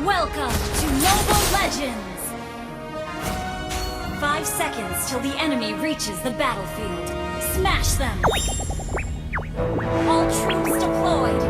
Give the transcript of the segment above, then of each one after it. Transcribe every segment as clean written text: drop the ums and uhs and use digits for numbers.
Welcome to Mobile Legends! 5 seconds till the enemy reaches the battlefield. Smash them! All troops deployed!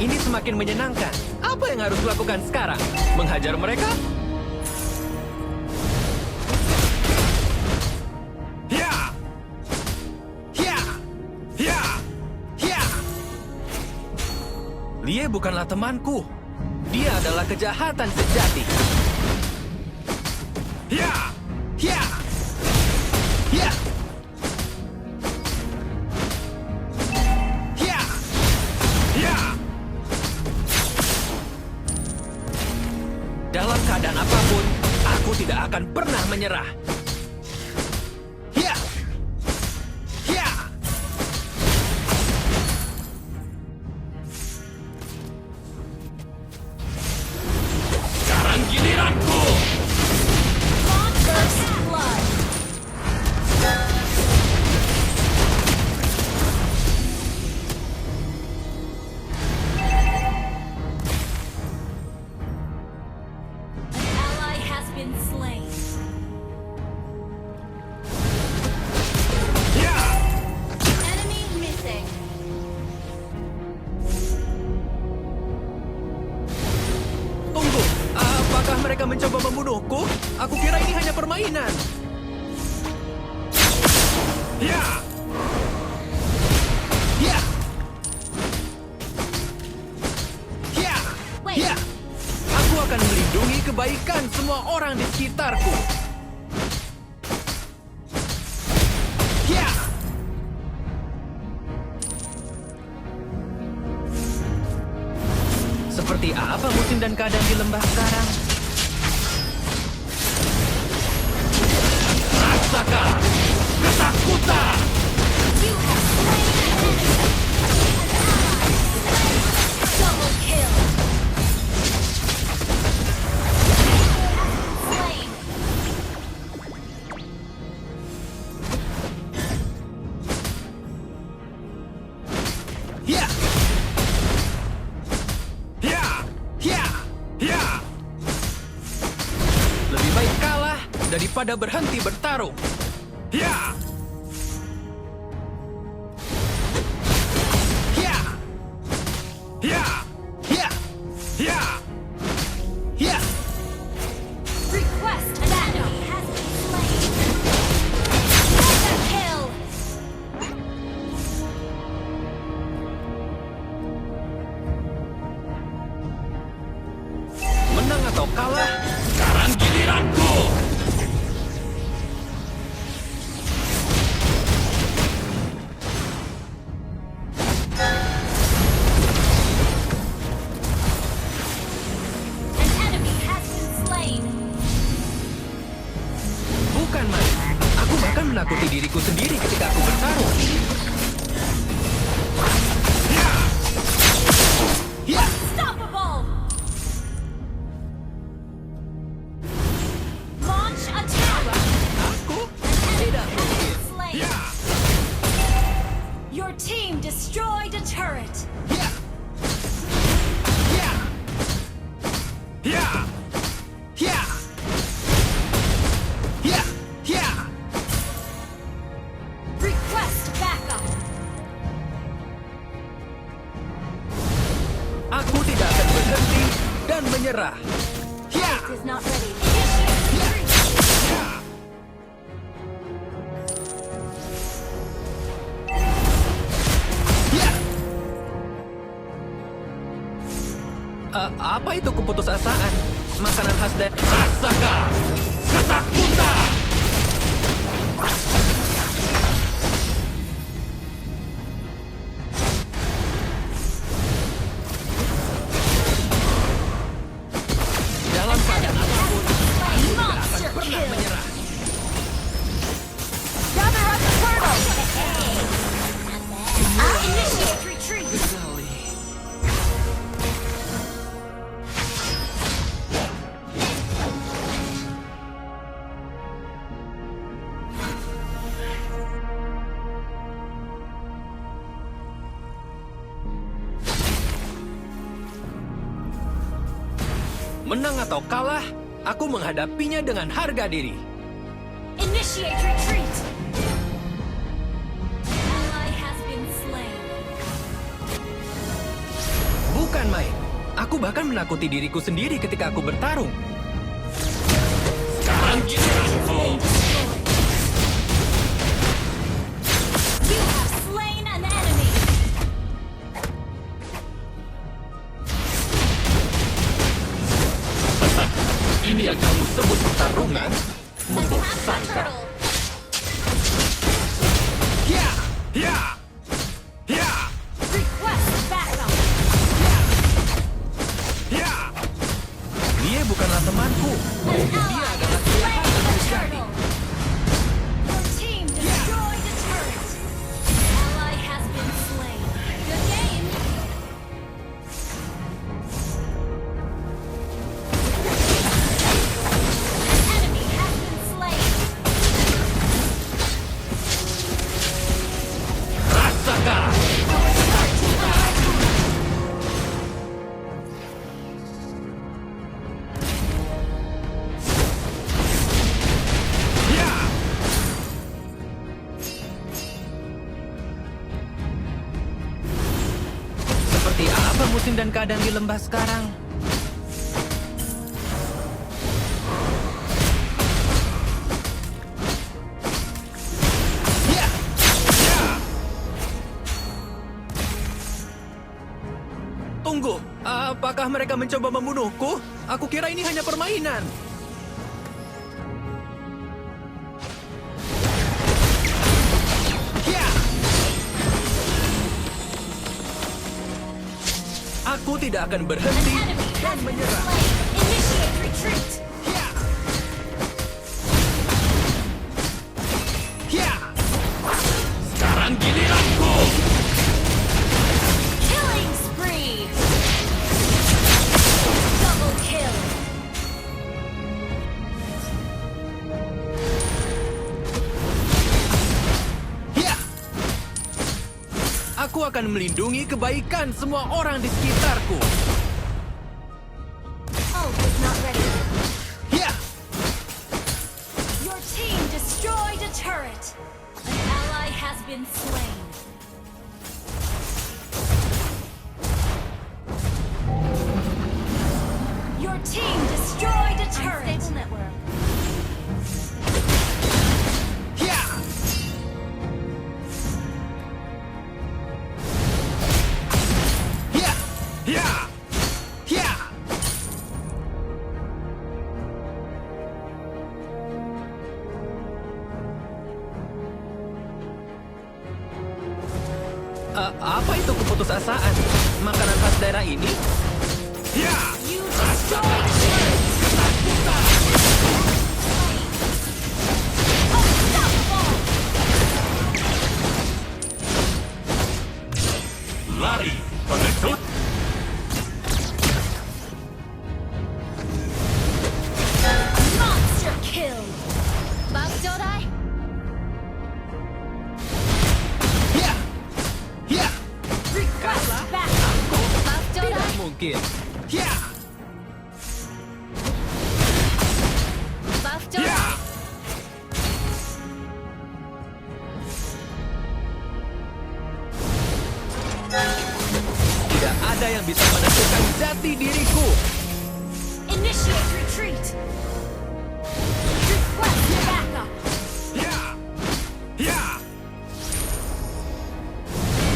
Ini semakin menyenangkan. Apa yang harus kulakukan sekarang? Menghajar mereka? Lie bukanlah temanku. Dia adalah kejahatan sejati. Dalam keadaan apapun, aku tidak akan pernah menyerah. Sekarang giliranku. First blood! An ally has been slain. Enemy missing. Tunggu, apakah mereka mencoba membunuhku? Aku kira ini hanya permainan. Wait, Aku akan melindungi kebaikan semua orang di sekitarku. Seperti apa musim dan keadaan di lembah sekarang? Rasakan ketakutan! you have slain an enemy. Double kill. Slain. Lebih baik kalah daripada berhenti bertarung. Request an enemy has been slain. Mega kill. Menang atau kalah, sekarang giliranku. An enemy has been slain. Bukan main. Aku bahkan menakuti diriku sendiri ketika aku bertarung. Unstoppable. Launch attack. Aku tidak mungkin. Slain. Your team destroyed a turret. Request backup. Aku tidak akan berhenti dan menyerah. Is not ready. Initiate retreat. Apa itu keputusasaan? Makanan khas dari rasakan ketakutan. Menang atau kalah, aku menghadapinya dengan harga diri. Initiate retreat. An ally has been slain. Bukan main. Aku bahkan menakuti diriku sendiri ketika aku bertarung. Sekarang giliranku. You have slain an enemy. Ini yang kamu sebut pertarungan? Attack the turtle. Ya! Ya! Ya! Request backup. Ya! Dia bukanlah temanku. An ally has slain the turtle. Your team destroyed a turret. An ally has been slain. Good game. An enemy has been slain. Rasakan! Ya! Seperti apa musim dan keadaan di lembah sekarang? Ya! Ya! Tunggu, apakah mereka mencoba membunuhku? Aku kira ini hanya permainan. Ya! Aku tidak akan An berhenti enemy dan has been menyerah. slain. Initiate retreat. Ya! Ya! Sekarang giliranku. Killing spree. Double kill. Ya! Aku akan melindungi kebaikan semua orang di sekitarku. Ult is not ready. Ya! Your team destroyed a turret. An ally has been slain. Your team destroyed a turret. Unstable network. Ya! Ya! Ya! Ya! Apa itu keputusasaan? Makanan khas daerah ini? Ya! You destroyed a turret. Unstoppable. Lari, pengecut! Monster kill. Buff Jodai. Ya! Ya! Request backup. Buff Tidak Jodai. mungkin. Ya! Buff Ya! Jodai. Tidak ada yang bisa menentukan jati diriku. Initiate retreat. Request backup. Ya! Ya!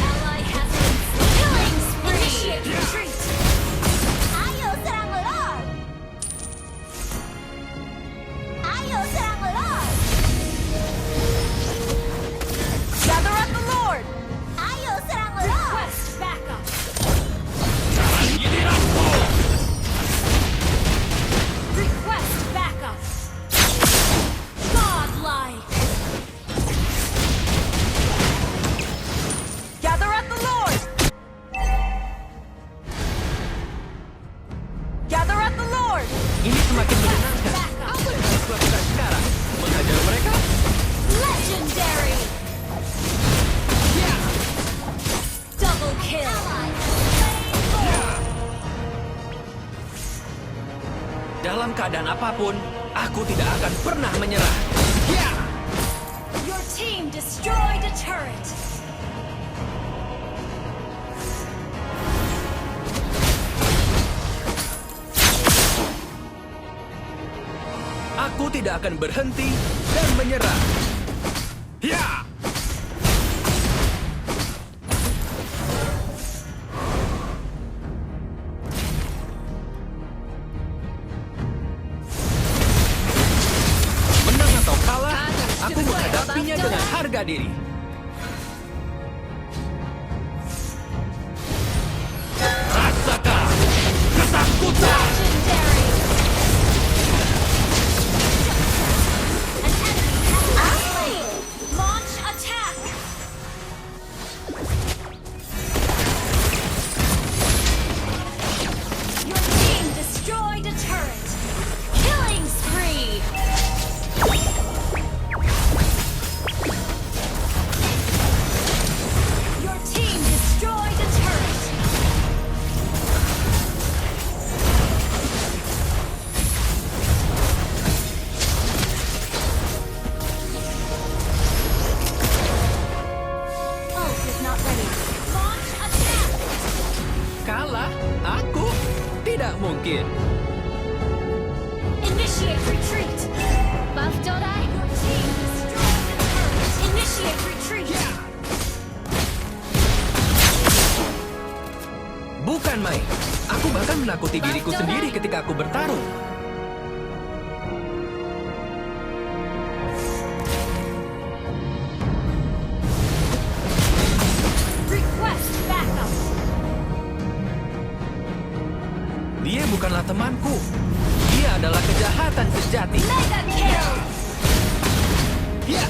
Ally has been killing spree. Initiate retreat. Ayo serang Lord. Ayo serang Lord. Gather up the Lord. Ayo serang Lord. Request backup. Giliranku! Request Dalam keadaan apapun, aku tidak akan pernah menyerah. Ya! Your team destroyed a turret. Aku tidak akan berhenti dan menyerah. Ya! Menang atau kalah, aku menghadapinya dengan harga diri. Rasakan ketakutan! Legendary. An enemy has been slain. Launch attack. Your team destroyed a turret. Killing spree. Your team destroyed a turret. Ult is not ready. Launch attack. Kalah? Aku? Tidak mungkin. Initiate retreat. Buff Dodai. Your team destroyed the turret. Initiate retreat. Bukan main. Aku bahkan menakuti diriku sendiri ketika aku bertarung. Request backup. Dia bukanlah temanku. Dia adalah kejahatan sejati. Mega kill. Ya!